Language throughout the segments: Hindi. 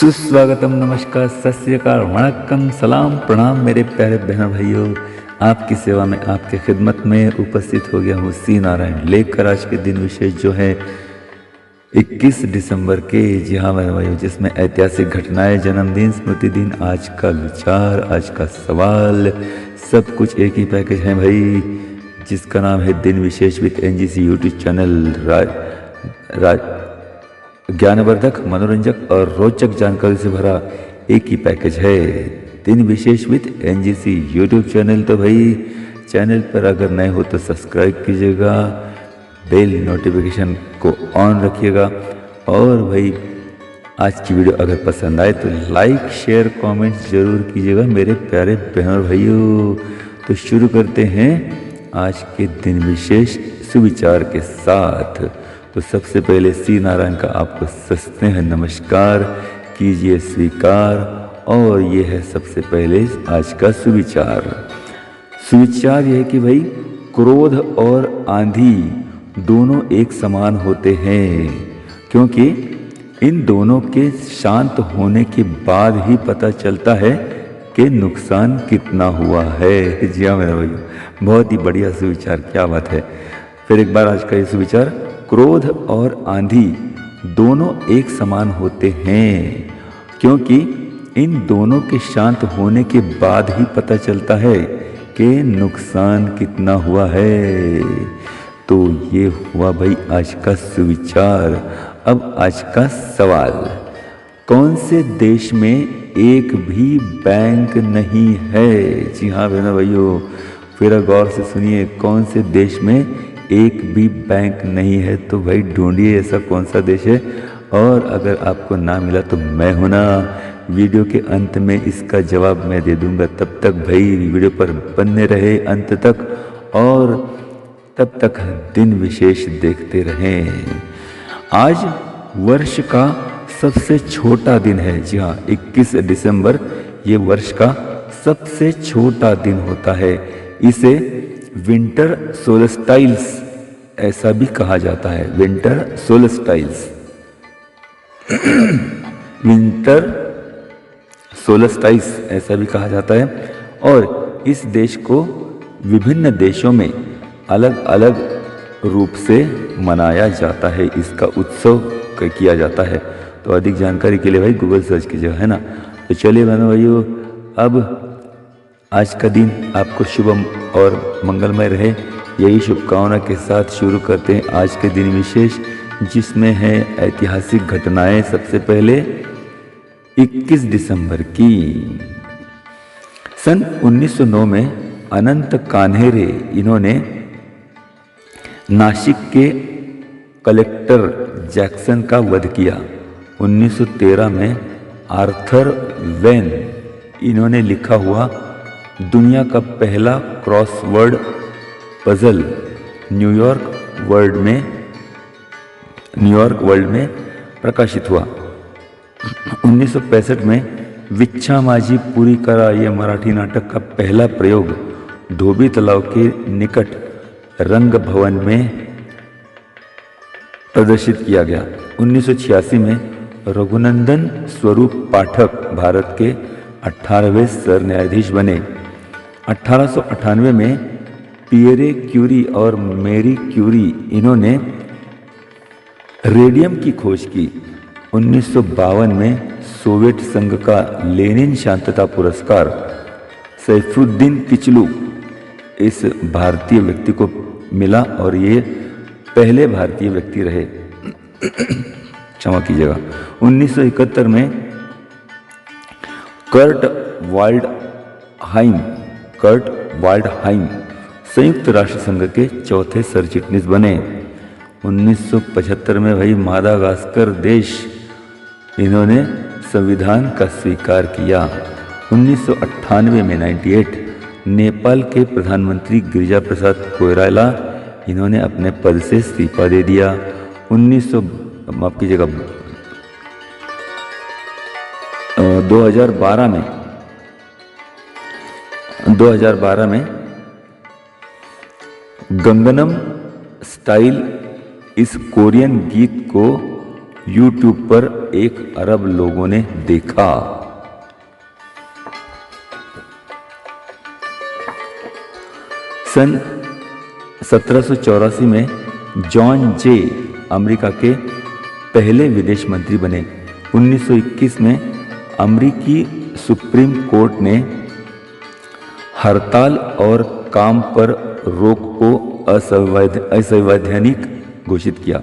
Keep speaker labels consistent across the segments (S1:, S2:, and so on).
S1: सुस्वागतम, नमस्कार, सत श्री अकाल, वणक्कम, सलाम, प्रणाम मेरे प्यारे बहन भाइयों। आपकी सेवा में, आपके खिदमत में उपस्थित हो गया हूँ सी नारायण, लेकर आज के दिन विशेष जो है 21 दिसंबर के। जी हाँ बहन भाइयों, जिसमें ऐतिहासिक घटनाएं, जन्मदिन, स्मृति दिन, आज का विचार, आज का सवाल, सब कुछ एक ही पैकेज है भाई, जिसका नाम है दिन विशेष विद एनजीसी यूट्यूब चैनल। ज्ञानवर्धक, मनोरंजक और रोचक जानकारी से भरा एक ही पैकेज है, दिन विशेष विद एनजीसी यूट्यूब चैनल। तो भाई चैनल पर अगर नए हो तो सब्सक्राइब कीजिएगा, बेल नोटिफिकेशन को ऑन रखिएगा, और भाई आज की वीडियो अगर पसंद आए तो लाइक, शेयर, कमेंट जरूर कीजिएगा मेरे प्यारे बहनों भाइयों। तो शुरू करते हैं आज के दिन विशेष सुविचार के साथ। तो सबसे पहले सी नारायण का आपको स्नेह नमस्कार, कीजिए स्वीकार। और ये है सबसे पहले आज का सुविचार। सुविचार यह है कि भाई क्रोध और आंधी दोनों एक समान होते हैं, क्योंकि इन दोनों के शांत होने के बाद ही पता चलता है कि नुकसान कितना हुआ है। जी हाँ मेरे भाई, बहुत ही बढ़िया सुविचार, क्या बात है। फिर एक बार आज का ये सुविचार, क्रोध और आंधी दोनों एक समान होते हैं, क्योंकि इन दोनों के शांत होने के बाद ही पता चलता है कि नुकसान कितना हुआ है। तो ये हुआ भाई आज का सुविचार। अब आज का सवाल, कौन से देश में एक भी बैंक नहीं है? जी हाँ बहनों भाइयों, फिर गौर से सुनिए, कौन से देश में एक भी बैंक नहीं है? तो भाई ढूंढिए ऐसा कौन सा देश है, और अगर आपको ना मिला तो मैं हूं ना, वीडियो के अंत में इसका जवाब मैं दे दूंगा। तब तक भाई वीडियो पर बने रहे अंत तक, और तब तक दिन विशेष देखते रहें। आज वर्ष का सबसे छोटा दिन है। जी हाँ, 21 दिसंबर ये वर्ष का सबसे छोटा दिन होता है। इसे विंटर सोलस्टाइल्स ऐसा भी कहा जाता है, विंटर सोलस्टाइल्स। विंटर सोलस्टाइल्स ऐसा भी कहा जाता है, और इस देश को विभिन्न देशों में अलग अलग रूप से मनाया जाता है, इसका उत्सव किया जाता है। तो अधिक जानकारी के लिए भाई गूगल सर्च कीजिएगा, है ना। तो चलिए बहनों भाइयों, अब आज का दिन आपको शुभ और मंगलमय रहे, यही शुभकामना के साथ शुरू करते हैं आज के दिन विशेष, जिसमें है ऐतिहासिक घटनाएं। सबसे पहले 21 दिसंबर की। सन 1909 में अनंत कान्हेरे, इन्होंने नासिक के कलेक्टर जैक्सन का वध किया। 1913 में आर्थर वेन, इन्होंने लिखा हुआ दुनिया का पहला क्रॉसवर्ड पजल न्यूयॉर्क वर्ल्ड में प्रकाशित हुआ। 1965 में विच्छा माझी पूरी करा, ये मराठी नाटक का पहला प्रयोग धोबी तालाब के निकट रंग भवन में प्रदर्शित किया गया। 1986 में रघुनंदन स्वरूप पाठक भारत के 18वें सर न्यायाधीश बने। 1898 में पियरे क्यूरी और मैरी क्यूरी, इन्होंने रेडियम की खोज की। 1952 में सोवियत संघ का लेनिन शांतता पुरस्कार सैफुद्दीन किचलू, इस भारतीय व्यक्ति को मिला, और ये पहले भारतीय व्यक्ति रहे। क्षमा कीजिएगा। 1971 में कर्ट वाल्डहाइम संयुक्त राष्ट्र संघ के चौथे सर चिटनीस बने। 1975 में भाई मादागास्कर देश, इन्होंने संविधान का स्वीकार किया। 1998 में 98 नेपाल के प्रधानमंत्री गिरिजा प्रसाद कोइराला, इन्होंने अपने पद से इस्तीफा दे दिया। 2012 में गंगनम स्टाइल, इस कोरियन गीत को यूट्यूब पर 1 अरब लोगों ने देखा। सन 1784 में जॉन जे अमेरिका के पहले विदेश मंत्री बने। 1921 में अमेरिकी सुप्रीम कोर्ट ने हड़ताल और काम पर रोक को असंवैधानिक घोषित किया।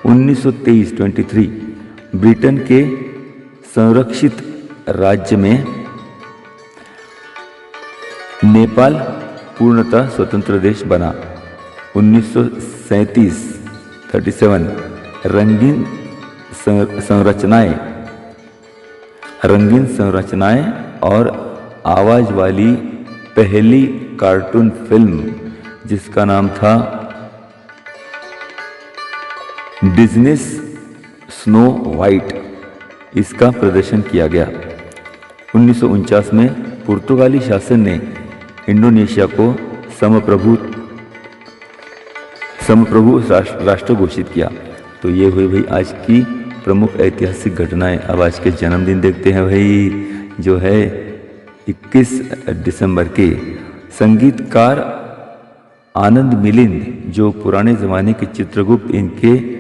S1: 1923 ब्रिटेन के संरक्षित राज्य में नेपाल पूर्णतः स्वतंत्र देश बना। 1937 रंगीन संरचनाएं और आवाज वाली पहली कार्टून फिल्म जिसका नाम था डिज्नीज़ स्नो वाइट, इसका प्रदर्शन किया गया। 1949 में पुर्तगाली शासन ने इंडोनेशिया को समप्रभु राष्ट्र घोषित किया। तो ये हुई भाई आज की प्रमुख ऐतिहासिक घटनाएं। अब आज के जन्मदिन देखते हैं भाई, जो है 21 दिसंबर के। संगीतकार आनंद मिलिंद जो पुराने ज़माने के चित्रगुप्त इनके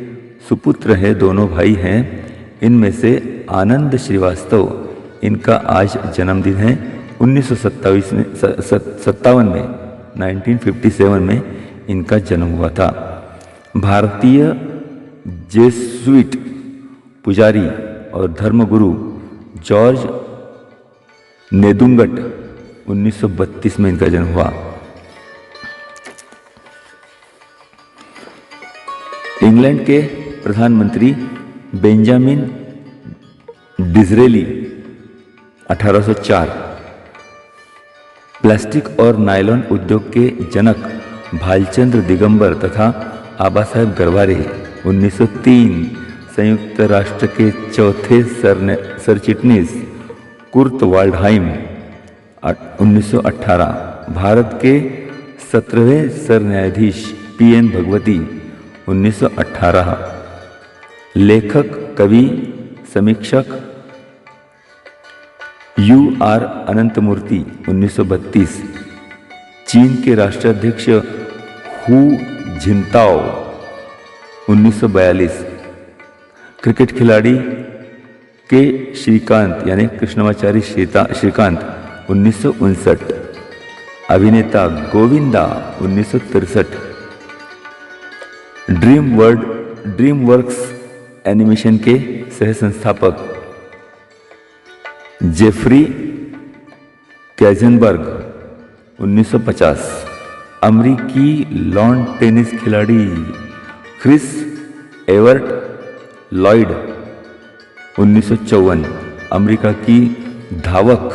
S1: सुपुत्र हैं, दोनों भाई हैं। इनमें से आनंद श्रीवास्तव इनका आज जन्मदिन है। 1957 में 1957 में इनका जन्म हुआ था। भारतीय जेसुइट पुजारी और धर्मगुरु जॉर्ज नेदुंगट 1932 में इनका जन्म हुआ। इंग्लैंड के प्रधानमंत्री बेंजामिन डिज़रेली 1804। प्लास्टिक और नायलॉन उद्योग के जनक भालचंद्र दिगंबर तथा आबासाहेब गरवारे 1903। संयुक्त राष्ट्र के चौथे सरचिटनीस कुर्ट वाल्डहाइम 1918। भारत के 17वें सरन्यायाधीश PN भगवती 1918। लेखक, कवि, समीक्षक UR अनंतमूर्ति 1932। चीन के राष्ट्राध्यक्ष हु जिनताओ 1942। क्रिकेट खिलाड़ी के श्रीकांत यानी कृष्णमाचारी श्रीकांत 1959। अभिनेता गोविंदा 1963। ड्रीमवर्क्स एनिमेशन के सह संस्थापक जेफरी कैजनबर्ग 1950। अमेरिकी लॉन टेनिस खिलाड़ी क्रिस एवर्ट लॉयड 1954। अमेरिका की धावक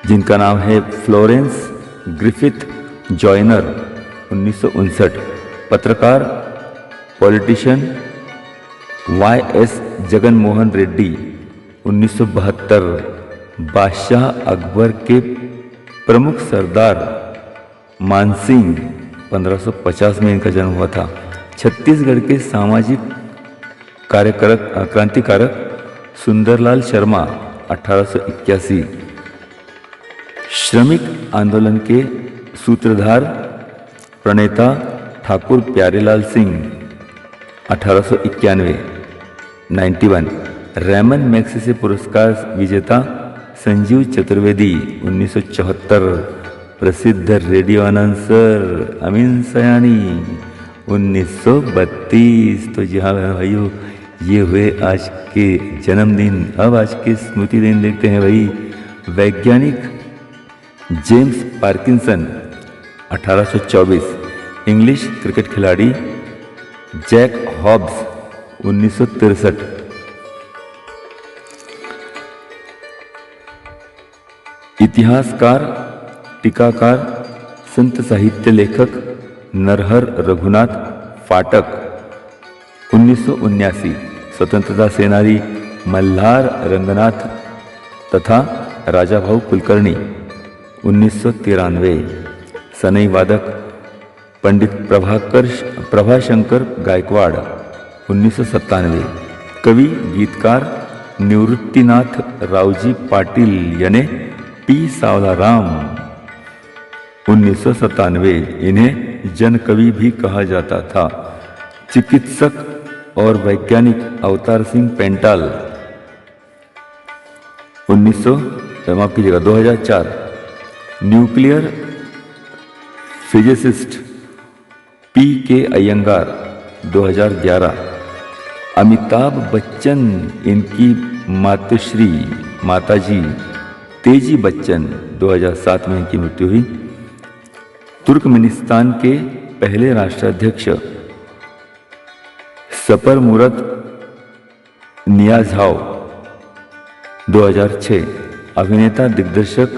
S1: जिनका नाम है फ्लोरेंस ग्रिफिथ जॉयनर 1959। पत्रकार पॉलिटिशियन YS जगन मोहन रेड्डी 1972। बादशाह अकबर के प्रमुख सरदार मानसिंह 1550 में इनका जन्म हुआ था। छत्तीसगढ़ के सामाजिक क्रांतिकारक सुंदरलाल शर्मा 1881। श्रमिक आंदोलन के सूत्रधार प्रणेता ठाकुर प्यारेलाल सिंह 1891। 91। रैमन मैग्सेसे पुरस्कार विजेता संजीव चतुर्वेदी 1974। प्रसिद्ध रेडियो अनाउंसर अमीन सयानी 1932। तो जी हाँ भाइयों, ये हुए आज के जन्मदिन। अब आज के स्मृति दिन देखते हैं भाई। वैज्ञानिक जेम्स पार्किंसन 1824। इंग्लिश क्रिकेट खिलाड़ी जैक हॉब्स 1963। इतिहासकार, टीकाकार, संत साहित्य लेखक नरहर रघुनाथ फाटक 1979। स्वतंत्रता सेनानी मल्हार रंगनाथ तथा राजाभाऊ कुलकर्णी 1993। सनई वादक पंडित प्रभाशंकर गायकवाड़ 1997। कवि गीतकार निवृत्तीनाथ रावजी पाटील यानी पी सावलाराम 1997। इन्हें जन कवि भी कहा जाता था। चिकित्सक और वैज्ञानिक Avtar Singh Paintal 2004। Nuclear physicist P.K. Iyengar 2011। Amitabh Bachchan इनकी मातुश्री माताजी तेजी बच्चन 2007 में इनकी मृत्यु हुई। तुर्कमेनिस्तान के पहले राष्ट्राध्यक्ष सपर मुरत नियाज़ाव 2006। अभिनेता दिग्दर्शक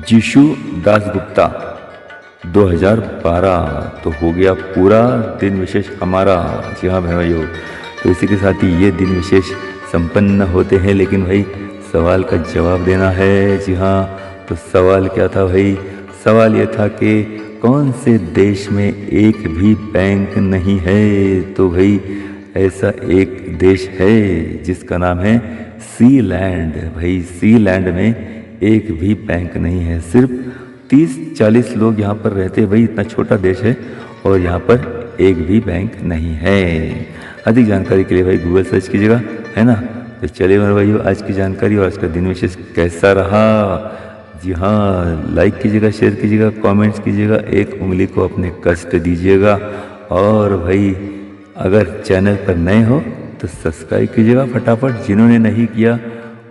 S1: जिशु दासगुप्ता 2012। तो हो गया पूरा दिन विशेष हमारा। जी हाँ भाइयों, तो इसी के साथ ही ये दिन विशेष संपन्न होते हैं। लेकिन भाई सवाल का जवाब देना है। जी हाँ, तो सवाल क्या था भाई? सवाल ये था कि कौन से देश में एक भी बैंक नहीं है? तो भाई ऐसा एक देश है जिसका नाम है सीलैंड। भाई सीलैंड में एक भी बैंक नहीं है। सिर्फ 30-40 लोग यहाँ पर रहते हैं। भाई इतना छोटा देश है और यहाँ पर एक भी बैंक नहीं है। अधिक जानकारी के लिए भाई गूगल सर्च कीजिएगा, है ना। तो चलिए मेरे भाइयों, आज की जानकारी और आज का दिन विशेष कैसा रहा? जी हाँ, लाइक कीजिएगा, शेयर कीजिएगा, कमेंट्स कीजिएगा, एक उंगली को अपने कष्ट दीजिएगा। और भाई अगर चैनल पर नए हो तो सब्सक्राइब कीजिएगा फटाफट। जिन्होंने नहीं किया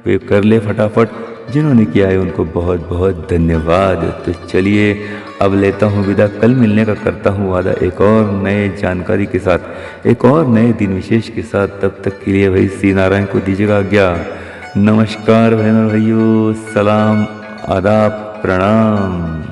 S1: वे कर ले फटाफट, जिन्होंने किया है उनको बहुत बहुत धन्यवाद। तो चलिए अब लेता हूँ विदा। कल मिलने का करता हूँ वादा एक और नए जानकारी के साथ, एक और नए दिन विशेष के साथ। तब तक के लिए भाई श्री नारायण को दीजिएगा आज्ञा। नमस्कार बहनों भाइयों, सलाम, आदाब, प्रणाम।